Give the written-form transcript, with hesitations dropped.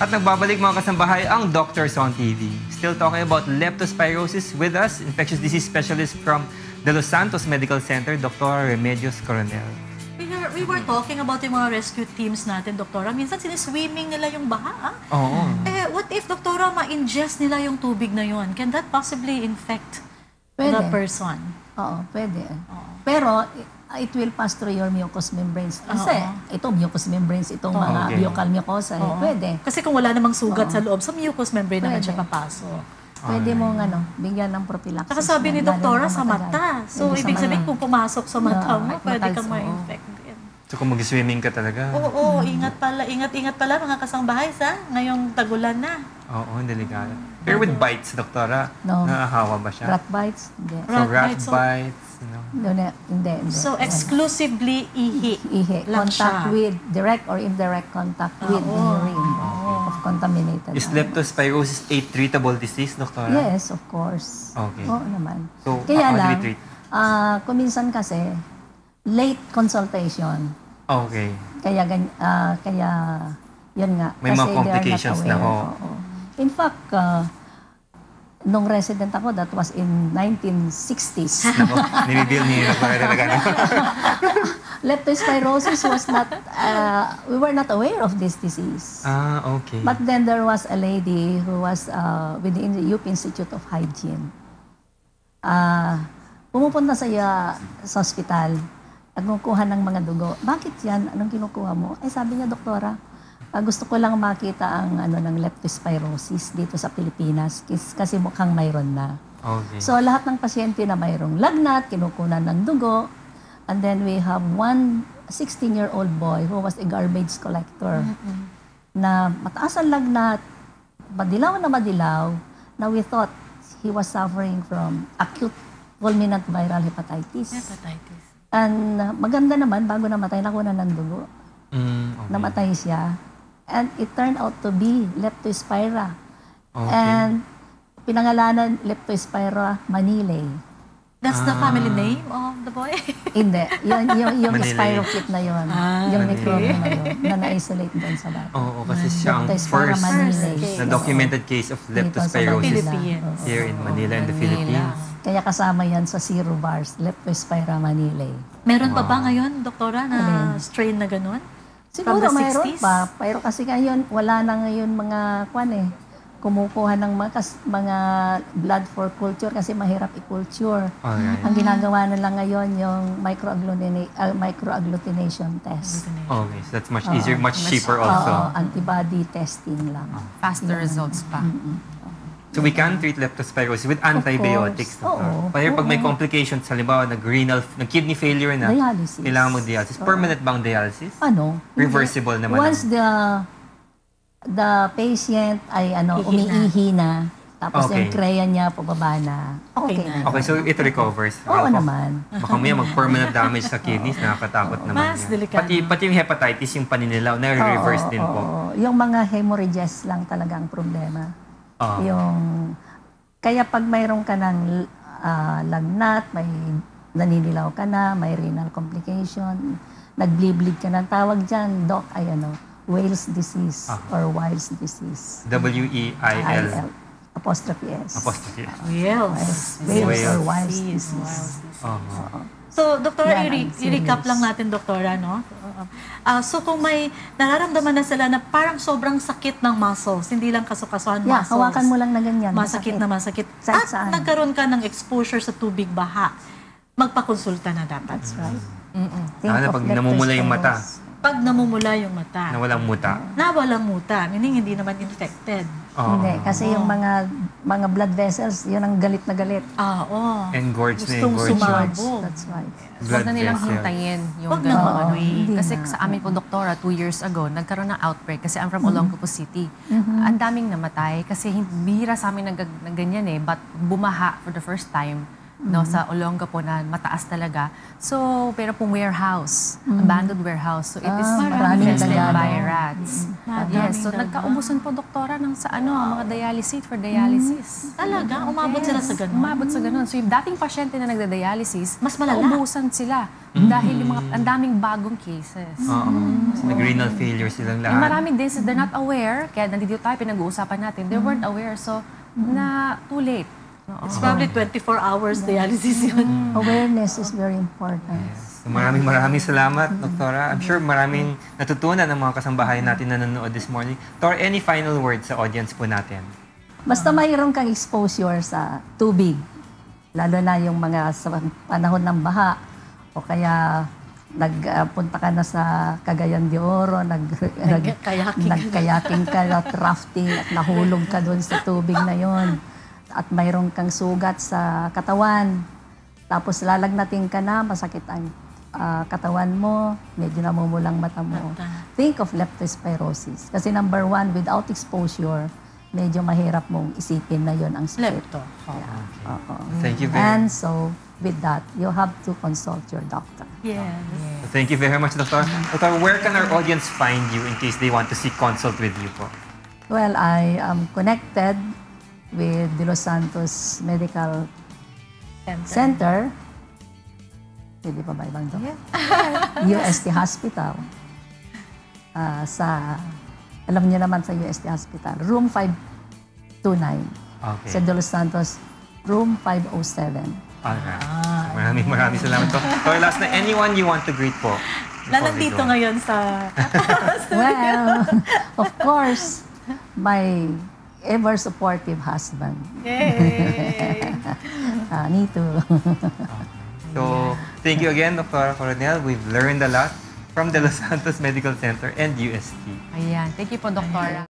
At nagbabalik mga kasambahay ang Doctors on TV. Still talking about leptospirosis with us, infectious disease specialist from the Los Santos Medical Center, Dr. Remedios Coronel. We were talking about yung mga rescue teams natin, Doktora. Minsan siniswimming nila yung baha. Oo. What if, Doktora, ma-ingest nila yung tubig na yun? Can that possibly infect the person? Oo, pwede. Pero it will pass through your mucous membranes. Kasi ito, mucous membranes, itong mga buccal mucosa, pwede. Kasi kung wala namang sugat sa loob, sa mucous membrane naman siya papasok. Pwede mong bigyan ng prophylaxis. Saka sabi ni Doktora, sa mata. So, ibig sabihin, kung pumasok sa mata mo, pwede kang ma-infect din. So, kung mag-swimming ka talaga. Oo, ingat pala mga kasangbahay sa ngayong tagulan na. Oo, delikado. Pero with bites, Doktora, nakahawa ba siya? Rat bites? Hindi. So, rat bites, Hindi. So, exclusively ihi. Contact with, direct or indirect contact with urine of contaminated. Is leptospirosis a treatable disease, Doktora? Yes, of course. Okay. Oo naman. So, Kaya how do we lang, treat? kuminsan kasi, late consultation. Okay. Kaya yun nga. May mga complications na ho. In fact, nung resident ako, that was in 1960s. Nako, nireveal niyo talaga. Leptospirosis was not, we were not aware of this disease. Okay. But then there was a lady who was within the UP Institute of Hygiene. Pumupunta sa hospital, nagkukuha ng mga dugo. Bakit yan? Anong kinukuha mo? Sabi niya, Doktora, gusto ko lang makita ang ng leptospirosis dito sa Pilipinas kasi mukhang mayroon na. Okay. So lahat ng pasyente na mayroong lagnat, kinukunan ng dugo, and then we have one 16-year-old boy who was a garbage collector na mataas ang lagnat, madilaw, na we thought he was suffering from acute fulminant viral hepatitis. And maganda naman, bago namatay, nakunan ng dugo. Namatay siya. And it turned out to be Leptospira. And pinangalanan Leptospira manilae. That's the family name of the boy? Hindi. Yung spirochete na yun. Yung microbiome na yun. Na na-isolate doon sa bata. Oo, kasi siya ang first na documented case of leptospirosis here in Manila, in the Philippines. Kaya kasama yan sa zero bars, Leptospira manilae. Meron pa ba ngayon, Doktora, na strain na ganun? Siguro mayroon pa. Pero kasi ngayon, wala na ngayon mga kumukuha ng mga blood for culture kasi mahirap i-culture. Ang ginagawa na lang ngayon yung microagglutination test. Okay, so that's much easier, much cheaper also. Antibody testing lang. Faster results pa. So we can treat leptospirosis with antibiotics. Pero pag may complications, halimbawa nag-kidney failure na, dialysis. kailangan mo dialysis. Permanent bang dialysis? Reversible naman. Once the patient ay umiihi na, tapos yung kreya niya pababa na, okay na. Okay, so it recovers. Oo naman. Baka may mag-permanent damage sa kidneys, nakakatakot naman. Mas delikado. Pati yung hepatitis, yung paninilaw, na-reverse din po. Yung mga hemorrhages lang talaga ang problema. Kaya pag mayroon ka ng lagnat, may naninilaw ka na, may renal complication, nag-bleed ka na, tawag dyan, Doc, ay Wales disease or Weil's disease. W-E-I-L. Apostrophe S. Apostrophe S. Wales or Weil's disease. So, Doktora, i-recap lang natin, Doktora, no? So, kung may nararamdaman na sila na parang sobrang sakit ng muscles, hindi lang kasukasuhan muscles. Hawakan mo lang na ganyan. Masakit. At nagkaroon ka ng exposure sa tubig baha, magpakonsulta na dapat. That's right. Pag namumula yung mata. Pag namumula yung mata. Nawalang muta. Nawalang muta, meaning hindi naman infected. Hindi, kasi yung mga blood vessels, yun ang galit na galit. Engorged na engorged. engorged. That's right. Huwag na nilang hintayin yung Kasi sa amin po, Doktora, 2 years ago, nagkaroon ng outbreak kasi I'm from Olongapo City. Ang daming namatay kasi bihira sa amin na ganyan but bumaha for the first time. no, sa Olongapo na mataas talaga. So, pero pong warehouse, abandoned warehouse. So, it is maraming infested dayado. by rats. Yes, so nagkaubusan po, doktora, ng sa mga dialysis for dialysis. Talaga? Umabot sila sa ganun? Umabot sa ganun. So, yung dating pasyente na nagda-dialysis, Mas malala. naubusan sila. Dahil yung ang daming bagong cases. Oo. Nag-renal failure silang Yung lahat. maraming din, they're not aware, kaya nandito tayo, pinag-uusapan natin, they weren't aware, so, too late. It's probably 24 hours dialysis yun. Awareness is very important. So maraming salamat, Doktora. I'm sure maraming natutunan ng mga kasambahay natin na nanonood this morning. Tor, any final words sa audience po natin? Basta mayroon kang exposure sa tubig, lalo na yung mga sa panahon ng baha, o kaya nagpunta ka na sa Cagayan de Oro, nagkayaking ka, rafting, at nahulog ka doon sa tubig na yon. At mayroon kang sugat sa katawan. Tapos lalagnatin ka na, masakit ang katawan mo, medyo namumulang mata mo. Think of leptospirosis. Kasi number one, without exposure, medyo mahirap mong isipin na yon ang sakit. Lepto. Yeah. Oo. Thank you very And so, with that, you have to consult your doctor. Yes. Thank you very much, Doktor. Doktor, where can our audience find you in case they want to seek consult with you po? Well, I am connected with De Los Santos Medical Center. Pwede pa ba ibang doon? UST Hospital. Alam niyo naman sa UST Hospital, room 529. Okay. Sa De Los Santos, room 507. Alright. So, maraming salamat po. Doktor, last na, anyone you want to greet po? Na nandito ngayon sa... Well, of course, my ever supportive husband. Yay! Me too. So, thank you again, Dr. Coronel. We've learned a lot from De Los Santos Medical Center and UST. Ayan. Thank you po, doktora.